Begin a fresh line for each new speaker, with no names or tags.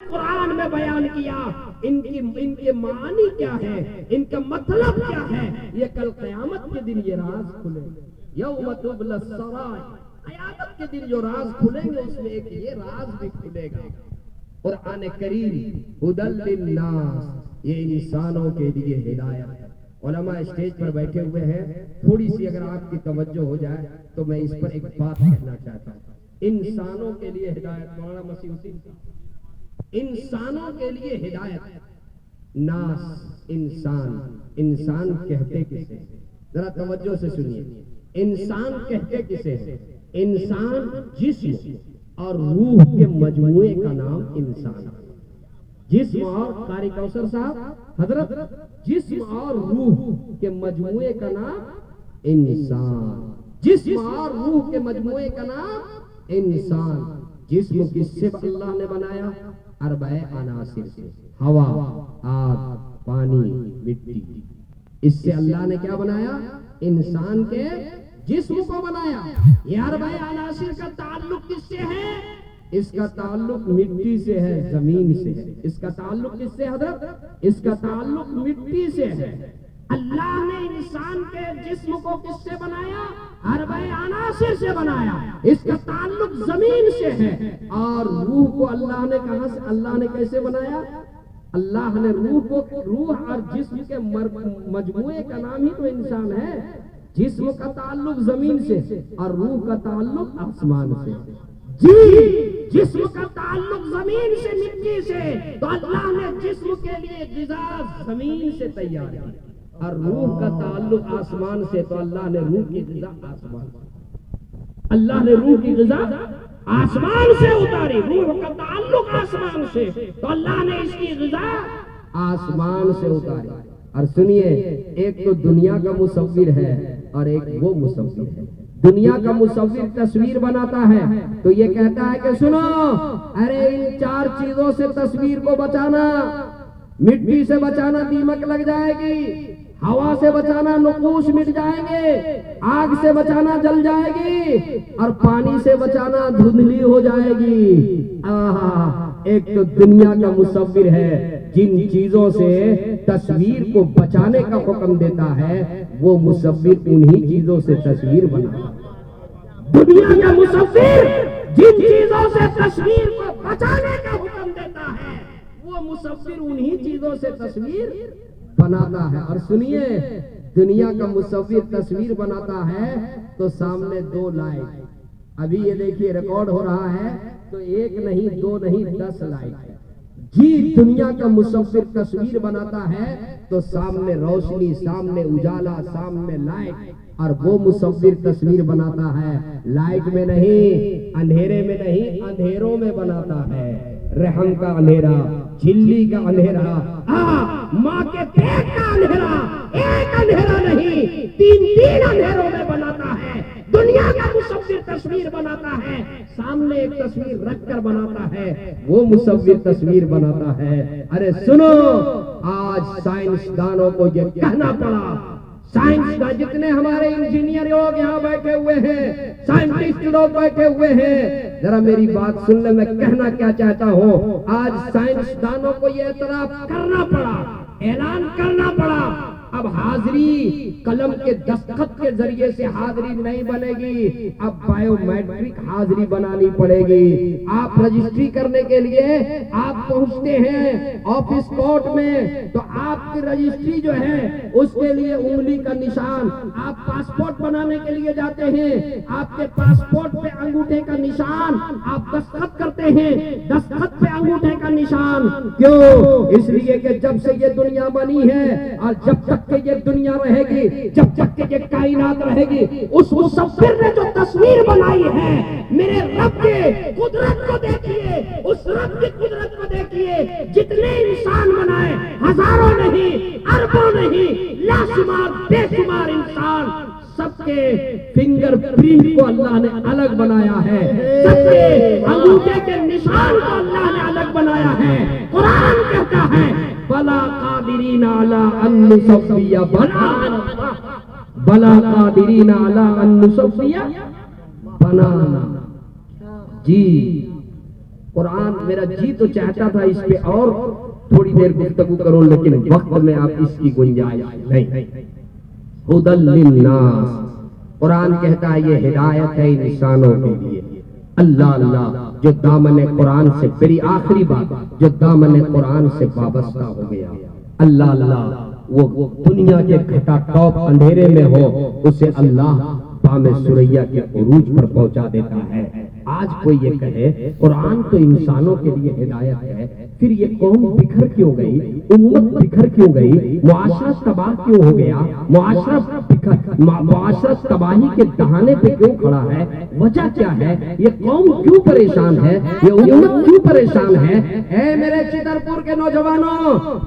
قرآن میں بیان کیا، ان کے معنی کیا ہے، ان کا مطلب کیا ہے، یہ کل قیامت کے دن یہ راز کھلے گا۔ یوم تبلی السرائر، قیامت کے دن جو راز کھلیں گے اس میں ایک یہ راز بھی کھلے گا۔ قرآن کریم ھدی للناس، یہ انسانوں کے لیے ہدایت ہے۔ علماء اسٹیج پر بیٹھے ہوئے ہیں، تھوڑی سی اگر آپ کی توجہ ہو جائے تو میں اس پر ایک بات کہنا چاہتا ہوں۔ انسانوں کے لیے ہدایت، مولانا مسیح الدین انسانوں کے لیے ہدایت۔ ناس، انسان، انسان کہتے کسے؟ ذرا توجہ سے سنیے، انسان کہتے کسے؟ انسان جسم اور روح کے مجموعے کا نام انسان ہے۔ جسم اور قاری کوثر صاحب حضرت، جسم اور روح کے مجموعے کا نام انسان، جسم اور روح کے مجموعے کا نام انسان۔ جسم کس سے اللہ نے بنایا؟ اربع عناصر سے، ہوا، آگ، پانی، مٹی۔ اس سے اللہ نے کیا بنایا؟ انسان کے جسم کو بنایا۔ یہ اربع عناصر کا تعلق کس سے ہے؟ اس کا تعلق مٹی سے ہے، زمین سے ہے۔ اس کا تعلق کس سے حضرت؟ اس کا تعلق مٹی سے ہے۔ اللہ نے انسان کے جسم کو کس سے بنایا؟ اربع عناصر سے بنایا۔ اس کا تعلق زمین سے ہے۔ اور روح کو اللہ نے کہاں سے، اللہ نے کیسے بنایا؟ اللہ نے روح کو، روح اور جسم کے مجموعے کا نام ہی تو انسان ہے۔ جسم کا تعلق زمین سے اور روح کا تعلق آسمان سے۔ جی، جسم کا تعلق زمین سے، مٹی سے، تو اللہ نے جسم کے لیے غذا زمین سے تیار کی، اور روح کا تعلق آسمان سے، تو اللہ نے روح کی غذا آسمان سے، اللہ نے روح کی غذا آسمان سے اتاری۔ روح کا تعلق آسمان سے، تو اللہ نے اس کی غذا آسمان سے اتاری۔ اور سنیے، ایک تو دنیا کا مصور ہے اور ایک وہ مصور ہے۔ دنیا کا مصور تصویر بناتا ہے تو یہ کہتا ہے کہ سنو، ارے ان چار چیزوں سے تصویر کو بچانا، مٹی سے بچانا دیمک لگ جائے گی، ہوا سے بچانا نقوش مٹ جائیں گے، آگ سے بچانا جل جائے گی، اور پانی سے بچانا دھندلی ہو جائے گی۔ ایک تو دنیا کا مصور ہے، جن چیزوں سے تصویر کو بچانے کا حکم دیتا ہے وہ مصور انہی چیزوں سے تصویر بناتا ہے۔ دنیا کا مصور جن چیزوں سے تصویر کو بچانے کا حکم دیتا ہے وہ مصور انہی چیزوں سے تصویر بناتا ہے۔ اور سنیے، دنیا کا مصور تصویر بناتا ہے تو سامنے دو لائٹ، ابھی یہ دیکھیے ریکارڈ ہو رہا ہے تو ایک نہیں، دو نہیں، 10 لائٹ ہے۔ جی، دنیا کا مصور تصویر بناتا ہے تو سامنے روشنی، سامنے اجالا، سامنے لائٹ، اور وہ مصور تصویر بناتا ہے لائٹ میں نہیں، اندھیرے میں نہیں، اندھیروں میں بناتا ہے۔ رحم کا اندھیرا، جھلی کا اندھیرا، ماں کے پیٹ کا اندھیرا، ایک اندھیرا نہیں، تین اندھیروں میں بناتا ہے۔ دنیا کا مصور تصویر بناتا ہے، سامنے ایک تصویر رکھ کر بناتا ہے، وہ مصور تصویر بناتا ہے۔ ارے سنو، آج سائنسدانوں کو یہ کہنا پڑا، سائنسداں جتنے ہمارے انجینئر لوگ یہاں بیٹھے ہوئے ہیں، سائنٹسٹ لوگ بیٹھے ہوئے ہیں، ذرا میری بات سن لیں، میں کہنا کیا چاہتا ہوں۔ آج سائنسدانوں کو یہ اعتراف کرنا پڑا، اعلان کرنا پڑا، اب حاضری قلم کے دستخط کے ذریعے سے حاضری نہیں بنے گی، اب بائیو میٹرک حاضری بنانی پڑے گی۔ آپ رجسٹری کرنے کے لیے آپ پہنچتے ہیں آفس کورٹ میں تو آپ کی رجسٹری جو ہے اس کے لیے انگلی کا نشان، آپ پاسپورٹ بنانے کے لیے جاتے ہیں، آپ کے پاسپورٹ پہ انگوٹھے کا نشان، آپ دستخط کرتے ہیں، دستخط پہ انگوٹھے کا نشان۔ کیوں؟ اس لیے کہ جب سے یہ دنیا بنی ہے اور جب تک کہ یہ دنیا رہے گی، جب تک کہ یہ کائنات رہے گی، اس مصور نے جو تصویر بنائی ہے میرے رب کے قدرت کو دیکھیے، اس رب کی قدرت کو دیکھیے، جتنے انسان بنائے، ہزاروں نہیں، اربوں نہیں، لاشمار بے شمار انسان، سب کے فنگر پرنٹ کو اللہ نے الگ بنایا ہے، سب کے انگوٹھے کے نشان کو اللہ نے الگ بنایا ہے۔ قرآن کہتا ہے بلا قادرین علی ان نسوی بنانا، بلا قادرین علی ان نسوی بنانا۔ جی، قرآن کہتا ہے بلا قادرین علی ان نسوی بنانا، بلا قادرین علی ان نسوی بنانا۔ بلا قادرین علی ان نسوی بنانا، بلا قادرین علی ان نسوی بنانا۔ جی، قرآن کہتا ہے بلا قادرین علی ان نسوی بنانا، بلا قادرین علی ان نسوی بنانا۔ جی، قرآن میرا جی تو چاہتا تھا اس پہ اور تھوڑی دیر گفتگو کروں، لیکن وقت میں آپ اس کی گنجائش نہیں. ہدی للناس، قرآن کہتا ہے یہ ہدایت ہے انسانوں کے لیے. اللہ اللہ جو دامن قرآن سے، میری آخری بات، جو دامن قرآن سے وابستہ ہو گیا، اللہ اللہ وہ دنیا کے گھٹا ٹاپ اندھیرے میں ہو، اسے اللہ بام سریا کے عروج پر پہنچا دیتا ہے. آج کوئی یہ کہے قرآن تو انسانوں کے لیے ہدایت ہے، پھر یہ قوم بکھر کیوں گئی، امت بکھر کیوں گئی، معاشرہ تباہ کیوں ہو گیا، معاشرہ تباہی کے دہانے پہ کیوں کھڑا ہے، وجہ کیا ہے، یہ قوم کیوں پریشان ہے، یہ امت کیوں پریشان ہے؟ اے میرے چترپور کے نوجوانوں،